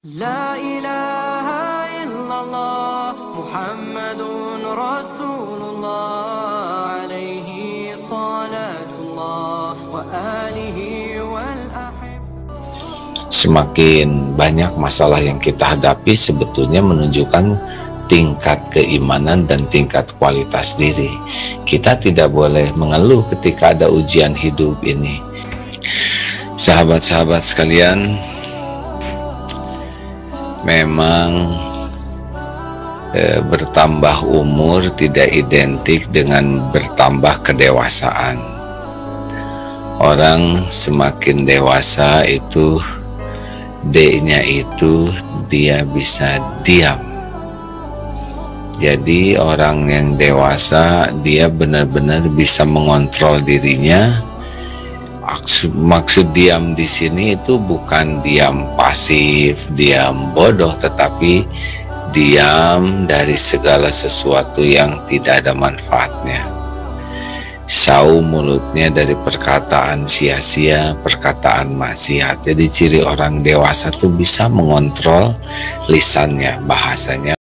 La ilaha illallah Muhammadun Rasulullah alaihi salatullah wa alihi wal ahib. Semakin banyak masalah yang kita hadapi sebetulnya menunjukkan tingkat keimanan dan tingkat kualitas diri. Kita tidak boleh mengeluh ketika ada ujian hidup ini. Sahabat-sahabat sekalian, memang bertambah umur tidak identik dengan bertambah kedewasaan. Orang semakin dewasa itu D-nya itu dia bisa diam. Jadi orang yang dewasa dia benar-benar bisa mengontrol dirinya. Maksud diam di sini itu bukan diam pasif, diam bodoh, tetapi diam dari segala sesuatu yang tidak ada manfaatnya. Sau mulutnya dari perkataan sia-sia, perkataan maksiat. Jadi ciri orang dewasa itu bisa mengontrol lisannya, bahasanya.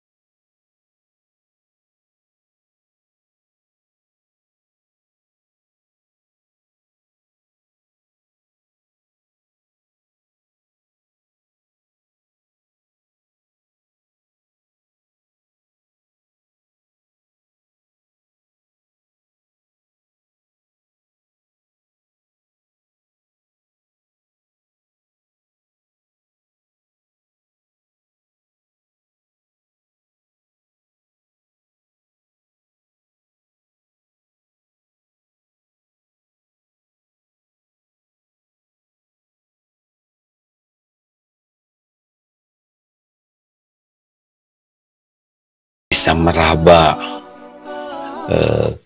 Bisa meraba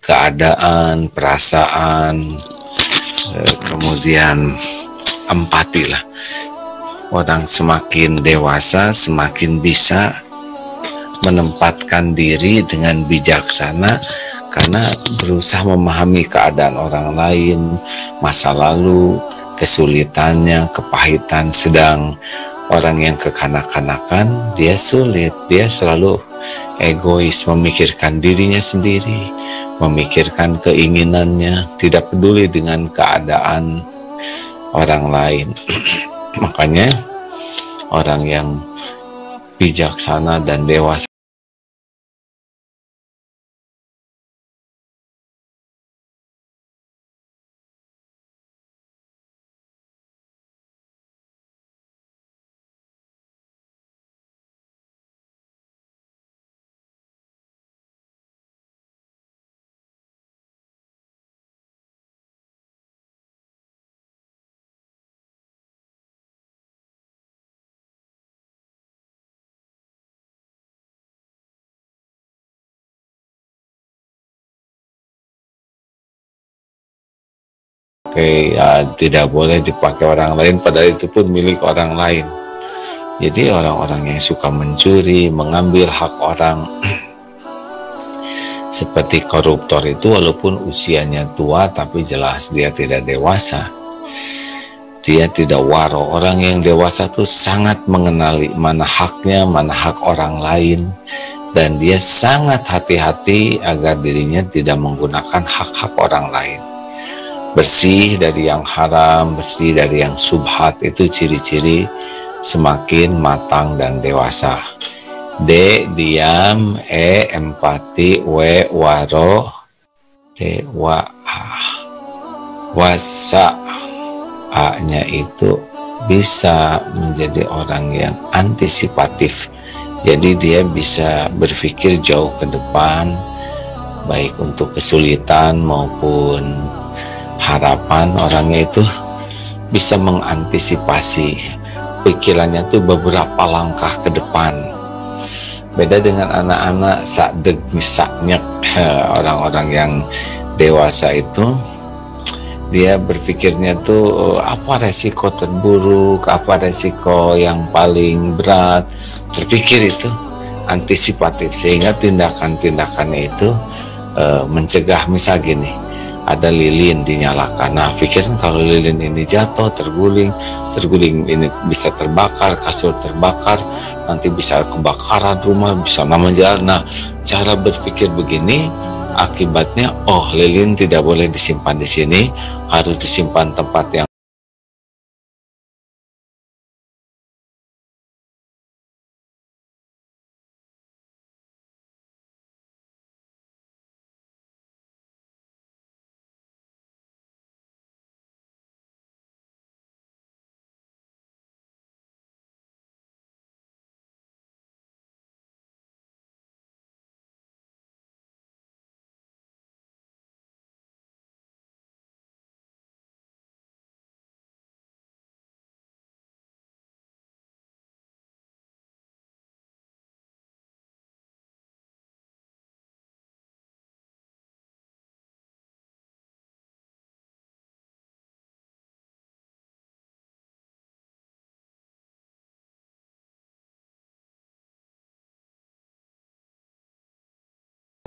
keadaan, perasaan, kemudian empati lah. Orang semakin dewasa semakin bisa menempatkan diri dengan bijaksana karena berusaha memahami keadaan orang lain, masa lalu, kesulitannya, kepahitan. Sedang orang yang kekanak-kanakan dia sulit, dia selalu egois, memikirkan dirinya sendiri, memikirkan keinginannya, tidak peduli dengan keadaan orang lain. Makanya orang yang bijaksana dan dewasa tidak boleh dipakai orang lain, padahal itu pun milik orang lain. Jadi orang-orang yang suka mencuri, mengambil hak orang seperti koruptor itu, walaupun usianya tua tapi jelas dia tidak dewasa, dia tidak waro. Orang yang dewasa itu sangat mengenali mana haknya, mana hak orang lain, dan dia sangat hati-hati agar dirinya tidak menggunakan hak-hak orang lain. Bersih dari yang haram, bersih dari yang subhat, itu ciri-ciri semakin matang dan dewasa. D, diam. E, empati. W, waro. D, wasa. A-nya itu bisa menjadi orang yang antisipatif. Jadi dia bisa berpikir jauh ke depan, baik untuk kesulitan maupun harapan. Orangnya itu bisa mengantisipasi, pikirannya tuh beberapa langkah ke depan. Beda dengan anak-anak sakdeg saknyek. Orang-orang yang dewasa itu dia berpikirnya tuh apa resiko terburuk, apa resiko yang paling berat, terpikir itu antisipatif, sehingga tindakan-tindakannya itu mencegah. Misal gini, ada lilin dinyalakan. Nah, pikiran kalau lilin ini jatuh, terguling ini bisa terbakar, kasur terbakar, nanti bisa kebakaran rumah, bisa jalan. Nah, cara berpikir begini akibatnya, oh, lilin tidak boleh disimpan di sini, harus disimpan tempat yang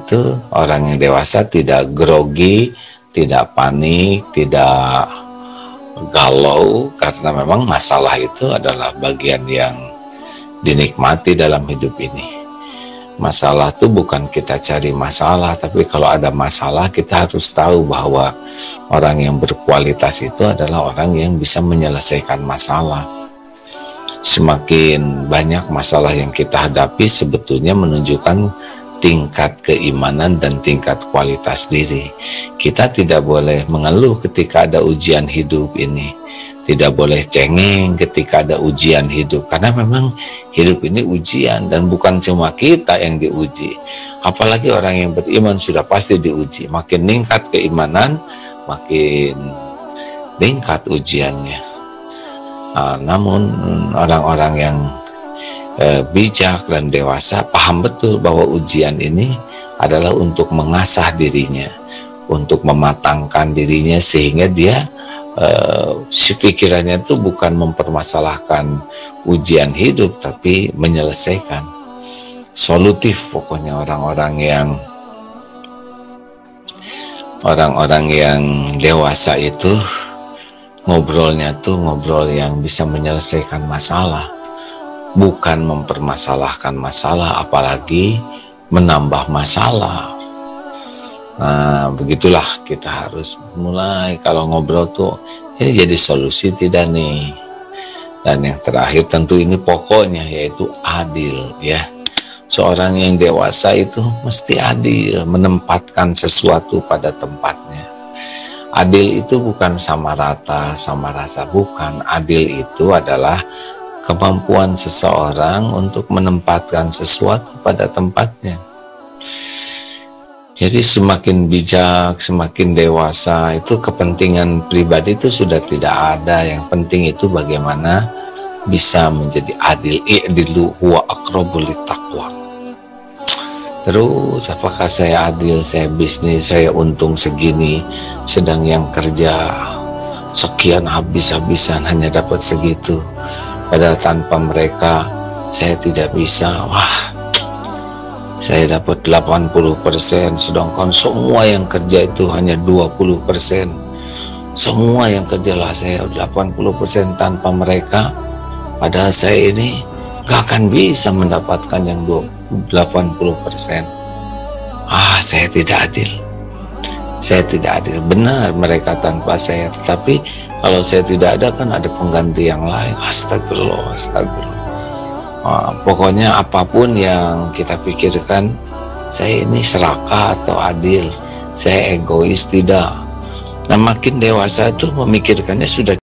itu orang yang dewasa tidak grogi, tidak panik, tidak galau, karena memang masalah itu adalah bagian yang dinikmati dalam hidup ini. Masalah itu bukan kita cari masalah, tapi kalau ada masalah kita harus tahu bahwa orang yang berkualitas itu adalah orang yang bisa menyelesaikan masalah. Semakin banyak masalah yang kita hadapi sebetulnya menunjukkan tingkat keimanan dan tingkat kualitas diri. Kita tidak boleh mengeluh ketika ada ujian hidup ini, tidak boleh cengeng ketika ada ujian hidup, karena memang hidup ini ujian dan bukan cuma kita yang diuji, apalagi orang yang beriman sudah pasti diuji. Makin meningkat keimanan, makin meningkat ujiannya. Namun orang-orang yang bijak dan dewasa paham betul bahwa ujian ini adalah untuk mengasah dirinya, untuk mematangkan dirinya, sehingga dia si pikirannya itu bukan mempermasalahkan ujian hidup, tapi menyelesaikan. Solutif pokoknya orang-orang yang dewasa itu ngobrolnya tuh ngobrol yang bisa menyelesaikan masalah, bukan mempermasalahkan masalah, apalagi menambah masalah. Nah, begitulah kita harus mulai kalau ngobrol tuh, ini jadi solusi tidak nih. Dan yang terakhir tentu ini pokoknya, yaitu adil ya. Seorang yang dewasa itu mesti adil, menempatkan sesuatu pada tempatnya. Adil itu bukan sama rata, sama rasa, bukan. Adil itu adalah kemampuan seseorang untuk menempatkan sesuatu pada tempatnya. Jadi semakin bijak, semakin dewasa, itu kepentingan pribadi itu sudah tidak ada. Yang penting itu bagaimana bisa menjadi adil. I'dilu huwa aqrabu littaqwa. Terus apakah saya adil, saya bisnis, saya untung segini, sedang yang kerja sekian habis-habisan hanya dapat segitu. Padahal tanpa mereka saya tidak bisa. Wah, saya dapat 80%, sedangkan semua yang kerja itu hanya 20%. Semua yang kerjalah saya 80% tanpa mereka. Padahal saya ini gak akan bisa mendapatkan yang 80%. Saya tidak adil. Saya tidak adil. Benar mereka tanpa saya, tetapi kalau saya tidak ada kan ada pengganti yang lain. Astagfirullah, astagfirullah. Pokoknya apapun yang kita pikirkan, saya ini serakah atau adil, saya egois, tidak. Nah, makin dewasa itu memikirkannya sudah